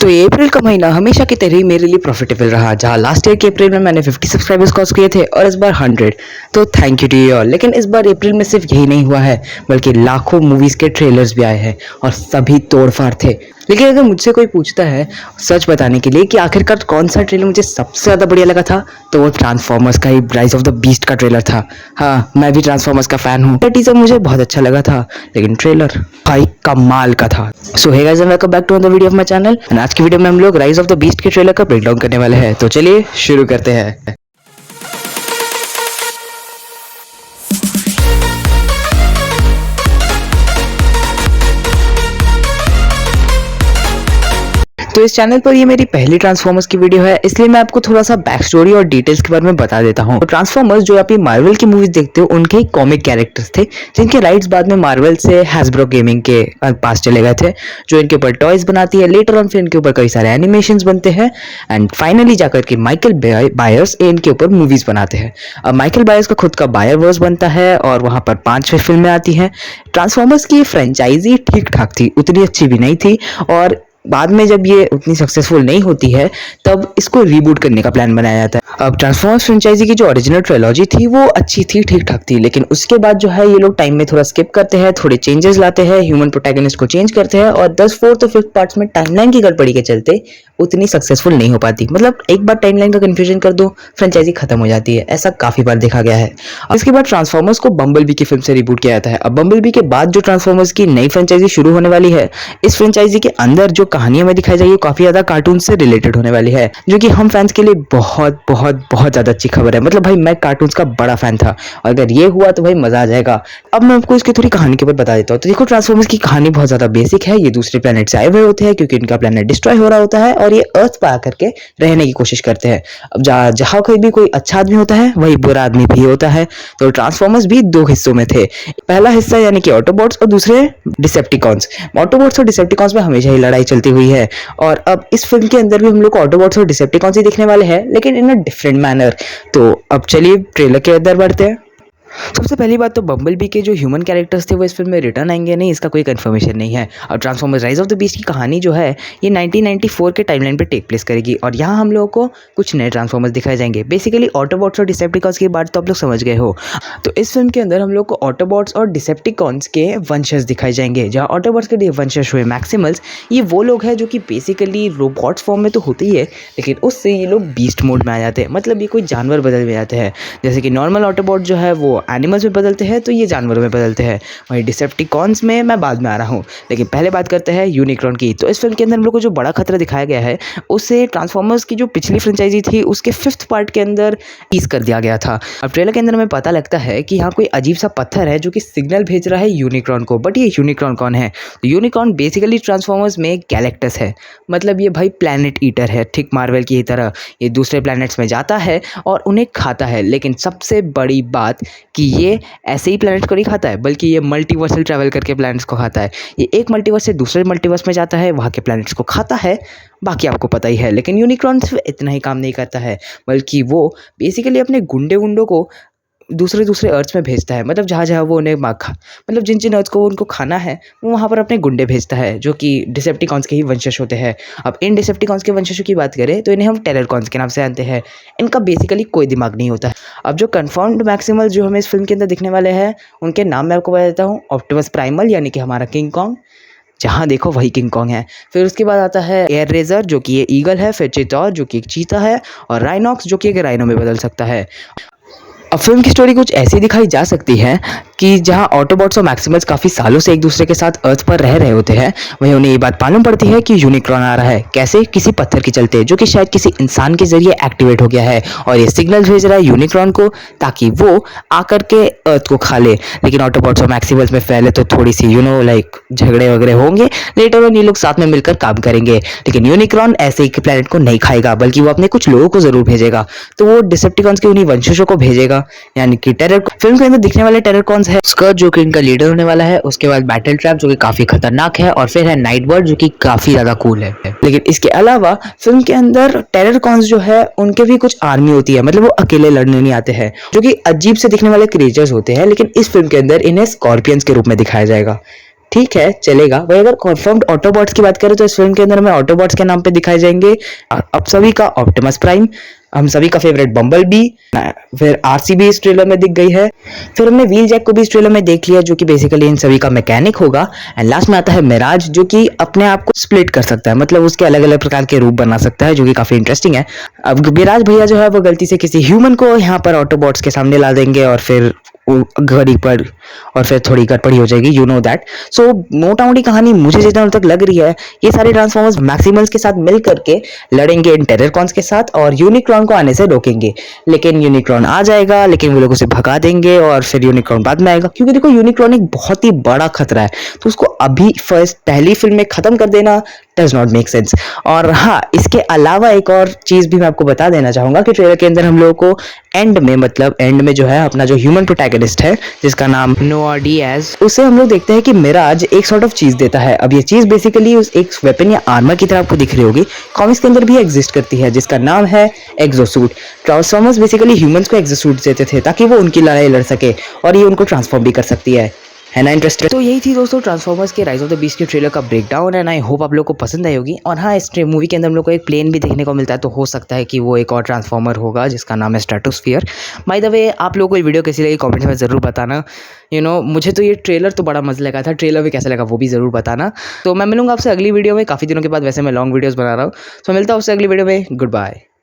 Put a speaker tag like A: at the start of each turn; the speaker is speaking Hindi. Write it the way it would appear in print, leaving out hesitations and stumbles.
A: तो ये अप्रैल का महीना हमेशा की तरह ही मेरे लिए प्रॉफिटेबल रहा, जहाँ लास्ट ईयर के अप्रैल में मैंने 50 सब्सक्राइबर्स क्रॉस किए थे और इस बार 100। तो thank you to you all. लेकिन इस बार अप्रैल में सिर्फ यही नहीं हुआ है, बल्कि लाखों मूवीज़ के ट्रेलर्स भी आए हैं और सभी तोड़फाड़ थे। लेकिन अगर मुझसे कोई पूछता है सच बताने के लिए कि आखिरकार कौन सा ट्रेलर मुझे सबसे ज़्यादा बढ़िया लगा था, तो वो ट्रांसफॉर्मर्स का ही राइज ऑफ द बीस्ट का ट्रेलर था। हाँ, मैं भी ट्रांसफॉर्मर्स का फ़ैन हूँ। टीजर मुझे बहुत अच्छा लगा था, लेकिन ट्रेलर भाई कमाल का था। So hey guys, welcome back to the video of my channel. And आज की वीडियो में हम लोग राइज ऑफ द बीस्ट के ट्रेलर का ब्रेकडाउन करने वाले हैं। तो चलिए शुरू करते हैं। तो इस चैनल पर ये मेरी पहली ट्रांसफॉर्मर्स की वीडियो है, इसलिए मैं आपको थोड़ा सा बैक स्टोरी और डिटेल्स के बारे में बता देता हूँ। तो ट्रांसफॉर्मर्स जो आप ये मार्वल की मूवीज देखते हो, उनके ही कॉमिक कैरेक्टर्स थे, जिनके राइट्स बाद में मार्वल से हैसब्रो गेमिंग के पास चले गए थे, जो इनके ऊपर टॉयज बनाती है। लेटर ऑन फिर इनके ऊपर कई सारे एनिमेशंस बनते हैं एंड फाइनली जाकर के माइकल बायर्स इनके ऊपर मूवीज बनाते हैं। अब माइकल बायर्स का खुद का बायरवर्स बनता है और वहाँ पर 5-6 फिल्में आती हैं। ट्रांसफॉर्मर्स की फ्रेंचाइजी ठीक ठाक थी, उतनी अच्छी भी नहीं थी, और बाद में जब ये उतनी सक्सेसफुल नहीं होती है तब इसको रीबूट करने का प्लान बनाया जाता है। अब ट्रांसफॉर्मर्स फ्रेंचाइजी की जो ओरिजिनल ट्रिलॉजी थी वो अच्छी थी, ठीक ठाक थी, लेकिन उसके बाद जो है ये लोग टाइम में थोड़ा स्किप करते हैं, थोड़े चेंजेस लाते हैं, ह्यूमन प्रोटैगनिस्ट को चेंज करते हैं और 10 4th और 5th पार्ट्स में टाइमलाइन की गड़बड़ी के चलते उतनी सक्सेसफुल नहीं हो पाती। मतलब एक बार टाइमलाइन का कंफ्यूजन कर दो, फ्रेंचाइजी खत्म हो जाती है। ऐसा काफी बार देखा गया है। इसके बाद ट्रांसफॉर्मर्स को बम्बलबी की फिल्म से रिबूट किया जाता है। अब बम्बलबी के बाद जो ट्रांसफॉर्मर्स की नई फ्रेंचाइजी शुरू होने वाली है, इस फ्रेंचाइजी के अंदर जो कहानियां में दिखाई जाएगी काफी ज्यादा कार्टून से रिलेटेड होने वाली है, जो कि हम फैंस के लिए बहुत बहुत बहुत ज्यादा अच्छी खबर है। मतलब भाई मैं कार्टून्स का बड़ा फैन था और अगर ये हुआ तो भाई मजा आ जाएगा। अब मैं आपको इसकी थोड़ी कहानी के ऊपर बता देता हूँ। तो देखो, ट्रांसफॉर्मर्स की कहानी बहुत ज्यादा बेसिक है। ये दूसरे प्लेनेट से आए हुए होते हैं क्योंकि इनका प्लेनेट डिस्ट्रॉय हो रहा होता है और ये अर्थ पर आकर के रहने की कोशिश करते हैं। अब जहाँ कोई भी कोई अच्छा आदमी होता है वही बुरा आदमी भी होता है। तो ट्रांसफॉर्मर्स भी 2 हिस्सों में थे। पहला हिस्सा यानी कि ऑटोबॉट्स और दूसरे डिसेप्टिकॉन्स। ऑटोबॉट्स और डिसेप्टिकॉन्स में हमेशा ही लड़ाई चलती हुई है और अब इस फिल्म के अंदर भी हम लोग को ऑटोबॉट्स और डिसेप्टिकॉन्स ही दिखने वाले हैं, लेकिन इन अ डिफरेंट मैनर। तो अब चलिए ट्रेलर के अंदर बढ़ते हैं। सबसे पहली बात तो बम्बलबी के जो ह्यूमन कैरेक्टर्स थे वो इस फिल्म में रिटर्न आएंगे नहीं, इसका कोई कंफर्मेशन नहीं है। और transformers rise of the beast की कहानी जो है ये 1994 के टाइमलाइन पे टेक प्लेस करेगी और यहाँ हम लोगों को कुछ नए ट्रांसफॉर्मर्स दिखाए जाएंगे। बेसिकली ऑटोबॉट्स और डिसेप्टिकॉन्स की बात तो आप लोग समझ गए हो। तो इस फिल्म के अंदर हम लोग को ऑटोबॉट्स और डिसेप्टिकॉन्स के वंशज दिखाए जाएंगे। जहाँ ऑटोबॉट्स के वंशज हुए मैक्सिमल्स, ये वो लोग हैं जो कि बेसिकली रोबोट्स फॉर्म में तो होते ही है, लेकिन उससे ये लोग बीस्ट मोड में आ जाते हैं। मतलब ये कोई जानवर बदल में जाते हैं। जैसे कि नॉर्मल ऑटोबॉट जो है वो एनिमल्स में बदलते हैं, तो ये जानवरों में बदलते हैं। वहीं डिसेप्टिकॉन्स में मैं बाद में आ रहा हूँ, लेकिन पहले बात करते हैं यूनिक्रॉन की। तो इस फिल्म के अंदर हम लोग को जो बड़ा खतरा दिखाया गया है उसे ट्रांसफॉर्मर्स की जो पिछली फ्रेंचाइजी थी उसके 5th पार्ट के अंदर टीज कर दिया गया था। अब ट्रेलर के अंदर हमें पता लगता है कि यहाँ कोई अजीब सा पत्थर है जो कि सिग्नल भेज रहा है यूनिक्रॉन को। बट ये यूनिक्रॉन कौन है? तो यूनिक्रॉन बेसिकली ट्रांसफॉर्मर्स में गैलेक्टस है। मतलब ये भाई प्लैनेट ईटर है, ठीक मार्वल की ही तरह। ये दूसरे प्लैनेट्स में जाता है और उन्हें खाता है, लेकिन सबसे बड़ी बात कि ये ऐसे ही प्लैनेट को नहीं खाता है, बल्कि ये मल्टीवर्सल ट्रैवल करके प्लैनेट्स को खाता है। ये एक मल्टीवर्स से दूसरे मल्टीवर्स में जाता है, वहाँ के प्लैनेट्स को खाता है। बाकी आपको पता ही है। लेकिन यूनिक्रॉन सिर्फ इतना ही काम नहीं करता है, बल्कि वो बेसिकली अपने गुंडों को दूसरे अर्थ में भेजता है। मतलब जहाँ वो उन्हें मतलब जिन अर्थ को उनको खाना है वो वहाँ पर अपने गुंडे भेजता है, जो कि डिसेप्टिकॉन्स के ही वंशज होते हैं। अब इन डिसेप्टिकॉन्स के वंशजों की बात करें तो इन्हें हम टेररकॉन्स के नाम से जानते हैं। इनका बेसिकली कोई दिमाग नहीं होता है। अब जो कन्फर्म्ड मैक्सिमल जो हमें इस फिल्म के अंदर दिखने वाले हैं, उनके नाम मैं आपको बता देता हूँ। ऑप्टिमस प्राइमल यानी कि हमारा किंग कॉन्ग, जहाँ देखो वही किंग कॉन्ग है। फिर उसके बाद आता है एयर रेजर जो कि ये ईगल है, फिर चितौर जो कि एक चीता है, और राइनॉक्स जो कि एक राइनो में बदल सकता है। अब फिल्म की स्टोरी कुछ ऐसी दिखाई जा सकती है कि जहां ऑटोबॉट्स और मैक्सिमल्स काफ़ी सालों से एक दूसरे के साथ अर्थ पर रह रहे होते हैं, वहीं उन्हें ये बात मालूम पड़ती है कि यूनिक्रॉन आ रहा है। कैसे? किसी पत्थर के चलते, जो कि शायद किसी इंसान के जरिए एक्टिवेट हो गया है और ये सिग्नल भेज रहा है यूनिक्रॉन को ताकि वो आकर के अर्थ को खा ले। लेकिन ऑटोबॉट्स और मैक्सिमल्स में पहले तो थोड़ी सी लाइक झगड़े वगैरह होंगे, लेटर ऑन ये लोग साथ में मिलकर काम करेंगे। लेकिन यूनिक्रॉन ऐसे ही प्लेनेट को नहीं खाएगा, बल्कि वो अपने कुछ लोगों को जरूर भेजेगा। तो वो डिसेप्टिकॉन्स के उन्हीं वंशजों को भेजेगा, यानी कि टेरर। फिल्म के अंदर दिखने वाले टेररकॉन्स है स्कर्ट जो कि इनका लीडर होने वाला है, उसके बाद बैटल ट्रैप जो कि काफी खतरनाक है, और फिर है नाइट बर्ड जो कि काफी ज्यादा कूल है। लेकिन इसके अलावा फिल्म के अंदर टेररकॉन्स जो है उनके भी कुछ आर्मी होती है। मतलब वो अकेले लड़ने नहीं आते हैं, जो कि अजीब से दिखने वाले क्रिएचर्स होते हैं। लेकिन इस फिल्म के अंदर इन्हें स्कॉर्पियंस के रूप में दिखाया जाएगा। ठीक है, चलेगा। वही अगर कन्फर्म्ड ऑटोबॉट्स की बात करें तो इस फिल्म के अंदर हमें ऑटोबॉट्स के नाम पे दिखाए जाएंगे अब सभी का ऑप्टिमस प्राइम, हम सभी का फेवरेट बम्बल बी, फिर आरसीबी इस ट्रेलर में दिख गई है, फिर हमने व्हील जैक को भी इस ट्रेलर में देख लिया जो कि बेसिकली इन सभी का मैकेनिक होगा। एंड लास्ट में आता है मिराज जो कि अपने आप को स्प्लिट कर सकता है, मतलब उसके अलग अलग प्रकार के रूप बना सकता है, जो कि काफी इंटरेस्टिंग है। अब मिराज भैया जो है वो गलती से किसी ह्यूमन को यहाँ पर ऑटोबॉट्स के सामने ला देंगे और फिर घड़ी पर और फिर थोड़ी गड़बड़ी हो जाएगी, यू नो दैट। सो मोटा मोटी कहानी मुझे जितना तक लग रही है, ये सारे ट्रांसफॉर्मर्स मैक्सिमल्स के साथ मिल करके लड़ेंगे इन टेररकॉन्स के साथ और यूनिक्रॉन को आने से रोकेंगे। लेकिन यूनिक्रॉन आ जाएगा, लेकिन वो लोग उसे भगा देंगे और फिर यूनिक्रॉन बाद में आएगा, क्योंकि देखो यूनिक्रॉन एक बहुत ही बड़ा खतरा है, तो उसको अभी फर्स्ट पहली फिल्म में खत्म कर देना डज नॉट मेक सेंस। और हाँ, इसके अलावा एक और चीज भी मैं आपको बता देना चाहूंगा कि ट्रेलर के अंदर हम लोगों को एंड में, मतलब एंड में जो है अपना जो ह्यूमन प्रोटैगनिस्ट है जिसका नाम नोआ डियाज, उसे हम लोग देखते हैं कि मिराज एक सॉर्ट ऑफ चीज देता है। अब ये चीज बेसिकली उस एक वेपन या आर्मर की तरह आपको दिख रही होगी, कॉमिक्स के अंदर भी एग्जिस्ट करती है, जिसका नाम है एक्सोसूट। ट्रांसफॉर्मर्स बेसिकली ह्यूमंस को एक्सोसूट देते थे ताकि वो उनकी लड़ाई लड़ सके, और ये उनको ट्रांसफॉर्म भी कर सकती है ना इंटरेस्टेड। तो यही थी दोस्तों ट्रांसफॉर्मर्स के राइज ऑफ द बीस्ट के ट्रेलर का ब्रेकडाउन, एंड आई होप आप लोग को पसंद आई होगी। और हाँ, इस मूवी के अंदर हम लोग को एक प्लेन भी देखने को मिलता है, तो हो सकता है कि वो एक और ट्रांसफॉर्मर होगा जिसका नाम है स्ट्रेटोस्फियर। बाय द वे, आप लोगों को ये वीडियो कैसी लगी कमेंट्स में ज़रूर बताना। मुझे तो ये ट्रेलर तो बड़ा मजा लगा था, ट्रेलर भी कैसा लगा वो भी ज़रूर बताना। तो मैं मिलूंगा आपसे अगली वीडियो में, काफ़ी दिनों के बाद वैसे मैं लॉन्ग वीडियोज़ बना रहा हूँ। तो मिलता हूँ आपसे अगली वीडियो में, गुड बाय।